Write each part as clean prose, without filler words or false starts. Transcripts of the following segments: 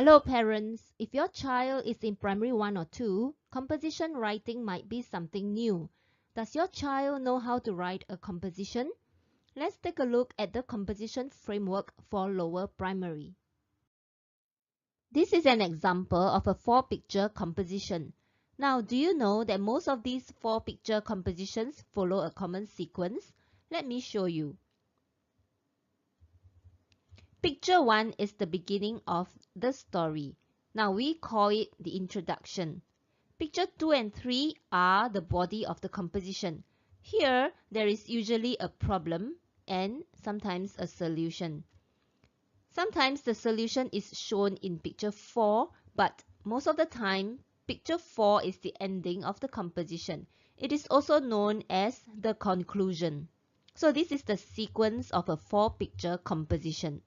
Hello parents, if your child is in primary 1 or 2, composition writing might be something new. Does your child know how to write a composition? Let's take a look at the composition framework for lower primary. This is an example of a 4-picture composition. Now, do you know that most of these 4-picture compositions follow a common sequence? Let me show you. Picture 1 is the beginning of the story. Now we call it the introduction. Picture 2 and 3 are the body of the composition. Here, there is usually a problem and sometimes a solution. Sometimes the solution is shown in picture 4, but most of the time, picture 4 is the ending of the composition. It is also known as the conclusion. So this is the sequence of a 4-picture composition.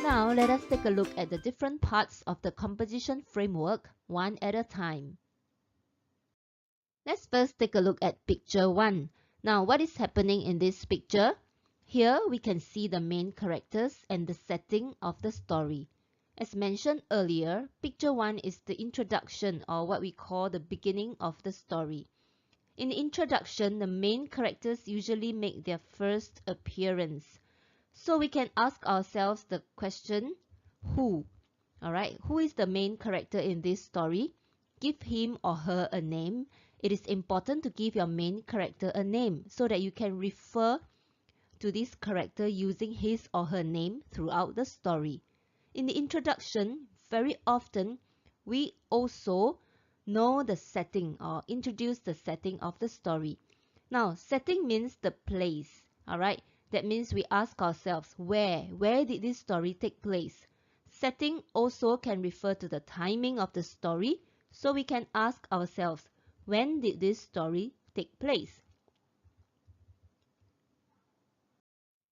Now let us take a look at the different parts of the composition framework one at a time. Let's first take a look at picture 1. Now what is happening in this picture? Here we can see the main characters and the setting of the story. As mentioned earlier, picture 1 is the introduction, or what we call the beginning of the story. In the introduction, the main characters usually make their first appearance. So we can ask ourselves the question, who? Alright, who is the main character in this story? Give him or her a name. It is important to give your main character a name so that you can refer to this character using his or her name throughout the story. In the introduction, very often we also know the setting or introduce the setting of the story. Now, setting means the place. Alright, that means we ask ourselves, where did this story take place? Setting also can refer to the timing of the story, so we can ask ourselves, when did this story take place?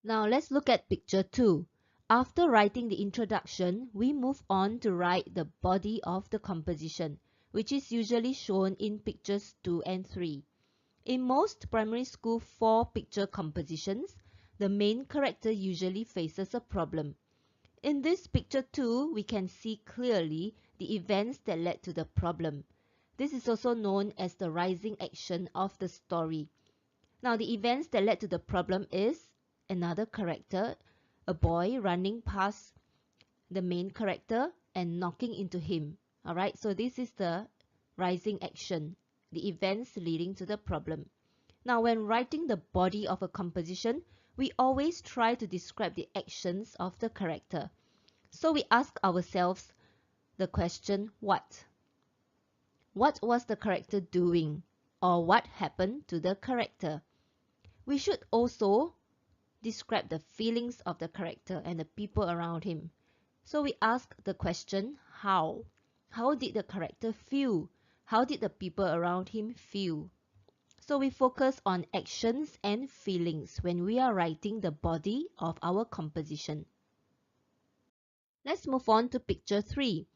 Now let's look at picture 2. After writing the introduction, we move on to write the body of the composition, which is usually shown in pictures 2 and 3. In most primary school 4-picture compositions, the main character usually faces a problem. In this picture 2, we can see clearly the events that led to the problem. This is also known as the rising action of the story. Now, the events that led to the problem is another character, a boy running past the main character and knocking into him. Alright, so this is the rising action, the events leading to the problem. Now, when writing the body of a composition, we always try to describe the actions of the character. So we ask ourselves the question, what? What was the character doing? Or what happened to the character? We should also describe the feelings of the character and the people around him. So we ask the question, how? How did the character feel? How did the people around him feel? So we focus on actions and feelings when we are writing the body of our composition. Let's move on to picture 3.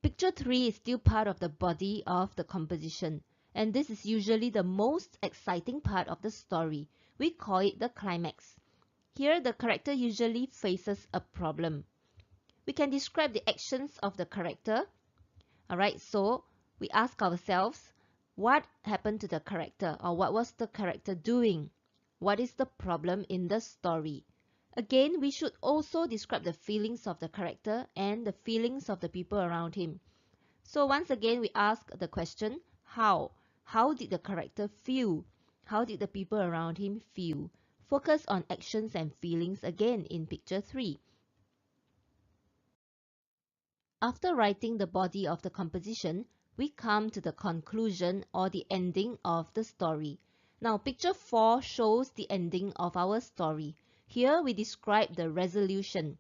Picture 3 is still part of the body of the composition, and this is usually the most exciting part of the story. We call it the climax. Here, the character usually faces a problem. We can describe the actions of the character. Alright, so we ask ourselves, what happened to the character, or what was the character doing? What is the problem in the story? Again, we should also describe the feelings of the character and the feelings of the people around him. So once again, we ask the question, how? How did the character feel? How did the people around him feel? Focus on actions and feelings again in picture 3. After writing the body of the composition, we come to the conclusion or the ending of the story. Now, picture 4 shows the ending of our story. Here we describe the resolution.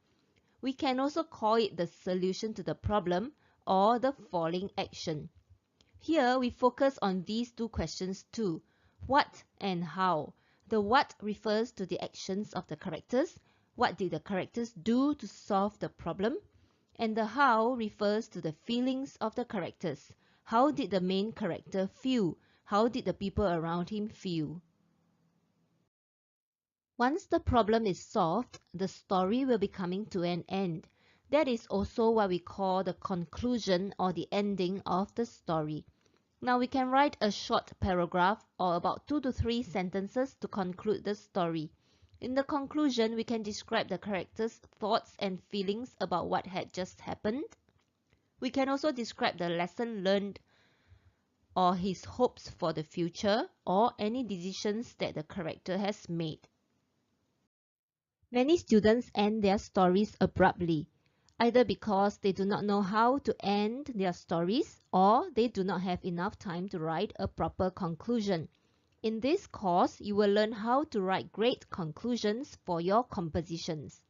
We can also call it the solution to the problem or the falling action. Here we focus on these two questions too. What and how? The what refers to the actions of the characters. What did the characters do to solve the problem? And the how refers to the feelings of the characters. How did the main character feel? How did the people around him feel? Once the problem is solved, the story will be coming to an end. That is also what we call the conclusion or the ending of the story. Now we can write a short paragraph or about 2 to 3 sentences to conclude the story. In the conclusion, we can describe the character's thoughts and feelings about what had just happened. We can also describe the lesson learned or his hopes for the future or any decisions that the character has made. Many students end their stories abruptly, either because they do not know how to end their stories or they do not have enough time to write a proper conclusion. In this course, you will learn how to write great conclusions for your compositions.